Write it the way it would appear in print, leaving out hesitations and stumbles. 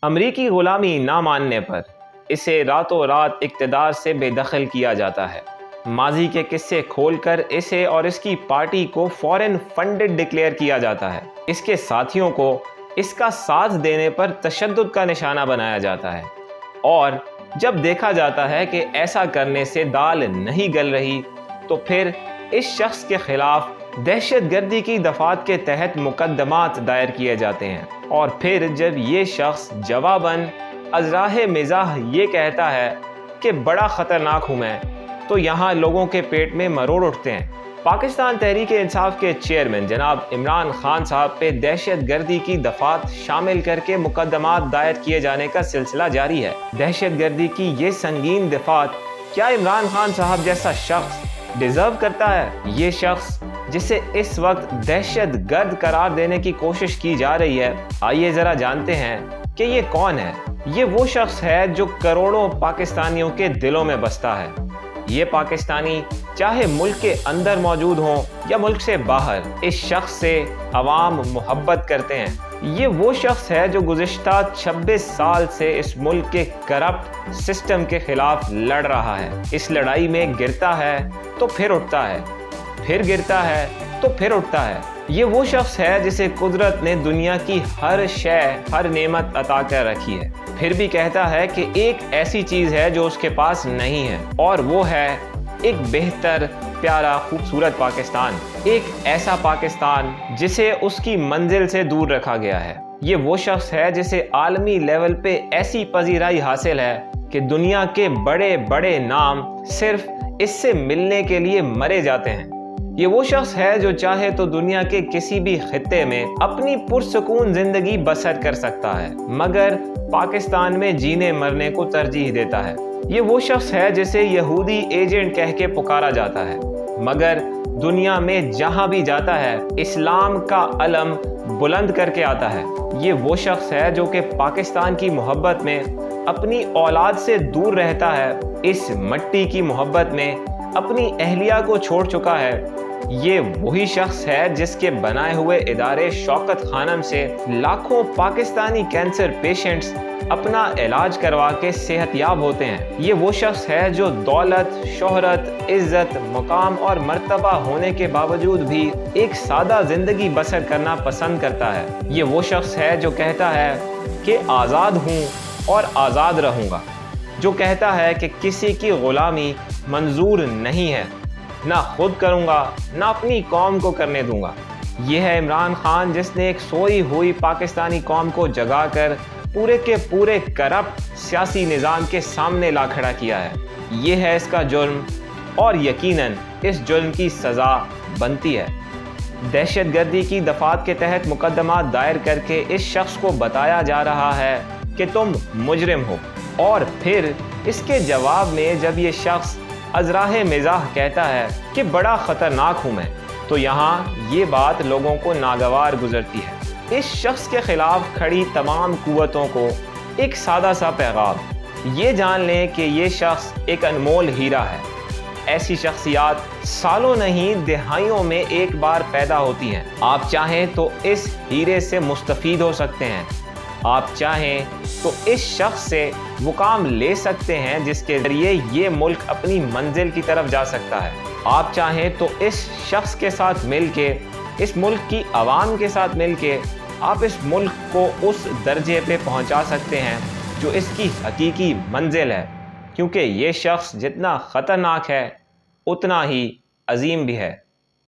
امریکی غلامی نہ ماننے پر اسے راتوں رات اقتدار سے بے دخل کیا جاتا ہے۔ ماضی کے قصے کھول کر اسے اور اس کی پارٹی کو فورن فنڈڈ ڈکلیئر کیا جاتا ہے۔ اس کے ساتھیوں کو اس کا ساتھ دینے پر تشدد کا نشانہ بنایا جاتا ہے، اور جب دیکھا جاتا ہے کہ ایسا کرنے سے دال نہیں گل رہی تو پھر اس شخص کے خلاف دہشت گردی کی دفعات کے تحت مقدمات دائر کیے جاتے ہیں، اور پھر جب یہ شخص جواباً ازراہ مزاح یہ کہتا ہے کہ بڑا خطرناک ہوں میں، تو یہاں لوگوں کے پیٹ میں مروڑ اٹھتے ہیں۔ پاکستان تحریک انصاف کے چیئرمین جناب عمران خان صاحب پہ دہشت گردی کی دفعات شامل کر کے مقدمات دائر کیے جانے کا سلسلہ جاری ہے۔ دہشت گردی کی یہ سنگین دفعات کیا عمران خان صاحب جیسا شخص ڈیزرو کرتا ہے؟ یہ شخص جسے اس وقت دہشت گرد قرار دینے کی کوشش کی جا رہی ہے، آئیے ذرا جانتے ہیں کہ یہ کون ہے۔ یہ وہ شخص ہے جو کروڑوں پاکستانیوں کے دلوں میں بستا ہے۔ یہ پاکستانی چاہے ملک کے اندر موجود ہوں یا ملک سے باہر، اس شخص سے عوام محبت کرتے ہیں۔ یہ وہ شخص ہے جو گزشتہ 26 سال سے اس ملک کے کرپٹ سسٹم کے خلاف لڑ رہا ہے۔ اس لڑائی میں گرتا ہے تو پھر اٹھتا ہے، پھر گرتا ہے تو پھر اٹھتا ہے۔ یہ وہ شخص ہے جسے قدرت نے دنیا کی ہر شے، ہر نعمت عطا کر رکھی ہے، پھر بھی کہتا ہے کہ ایک ایسی چیز ہے جو اس کے پاس نہیں ہے، اور وہ ہے ایک بہتر، پیارا، خوبصورت پاکستان، ایک ایسا پاکستان جسے اس کی منزل سے دور رکھا گیا ہے۔ یہ وہ شخص ہے جسے عالمی لیول پہ ایسی پذیرائی حاصل ہے کہ دنیا کے بڑے بڑے نام صرف اس سے ملنے کے لیے مرے جاتے ہیں۔ یہ وہ شخص ہے جو چاہے تو دنیا کے کسی بھی خطے میں اپنی پرسکون زندگی بسر کر سکتا ہے، مگر پاکستان میں جینے مرنے کو ترجیح دیتا ہے۔ یہ وہ شخص ہے جسے یہودی ایجنٹ کہہ کے پکارا جاتا ہے، مگر دنیا میں جہاں بھی جاتا ہے اسلام کا علم بلند کر کے آتا ہے۔ یہ وہ شخص ہے جو کہ پاکستان کی محبت میں اپنی اولاد سے دور رہتا ہے، اس مٹی کی محبت میں اپنی اہلیہ کو چھوڑ چکا ہے۔ یہ وہی شخص ہے جس کے بنائے ہوئے ادارے شوکت خانم سے لاکھوں پاکستانی کینسر پیشنٹس اپنا علاج کروا کے صحت یاب ہوتے ہیں۔ یہ وہ شخص ہے جو دولت، شہرت، عزت، مقام اور مرتبہ ہونے کے باوجود بھی ایک سادہ زندگی بسر کرنا پسند کرتا ہے۔ یہ وہ شخص ہے جو کہتا ہے کہ آزاد ہوں اور آزاد رہوں گا، جو کہتا ہے کہ کسی کی غلامی منظور نہیں ہے، نہ خود کروں گا نہ اپنی قوم کو کرنے دوں گا۔ یہ ہے عمران خان جس نے ایک سوئی ہوئی پاکستانی قوم کو جگا کر پورے کے پورے کرپٹ سیاسی نظام کے سامنے لا کھڑا کیا ہے۔ یہ ہے اس کا جرم، اور یقیناً اس جرم کی سزا بنتی ہے۔ دہشت گردی کی دفعات کے تحت مقدمات دائر کر کے اس شخص کو بتایا جا رہا ہے کہ تم مجرم ہو، اور پھر اس کے جواب میں جب یہ شخص ازراہ مزاح کہتا ہے کہ بڑا خطرناک ہوں میں، تو یہاں یہ بات لوگوں کو ناگوار گزرتی ہے۔ اس شخص کے خلاف کھڑی تمام قوتوں کو ایک سادہ سا پیغام، یہ جان لیں کہ یہ شخص ایک انمول ہیرا ہے۔ ایسی شخصیات سالوں نہیں دہائیوں میں ایک بار پیدا ہوتی ہیں۔ آپ چاہیں تو اس ہیرے سے مستفید ہو سکتے ہیں، آپ چاہیں تو اس شخص سے مقام لے سکتے ہیں جس کے ذریعے یہ ملک اپنی منزل کی طرف جا سکتا ہے۔ آپ چاہیں تو اس شخص کے ساتھ مل کے، اس ملک کی عوام کے ساتھ مل کے آپ اس ملک کو اس درجے پہ پہنچا سکتے ہیں جو اس کی حقیقی منزل ہے، کیونکہ یہ شخص جتنا خطرناک ہے اتنا ہی عظیم بھی ہے۔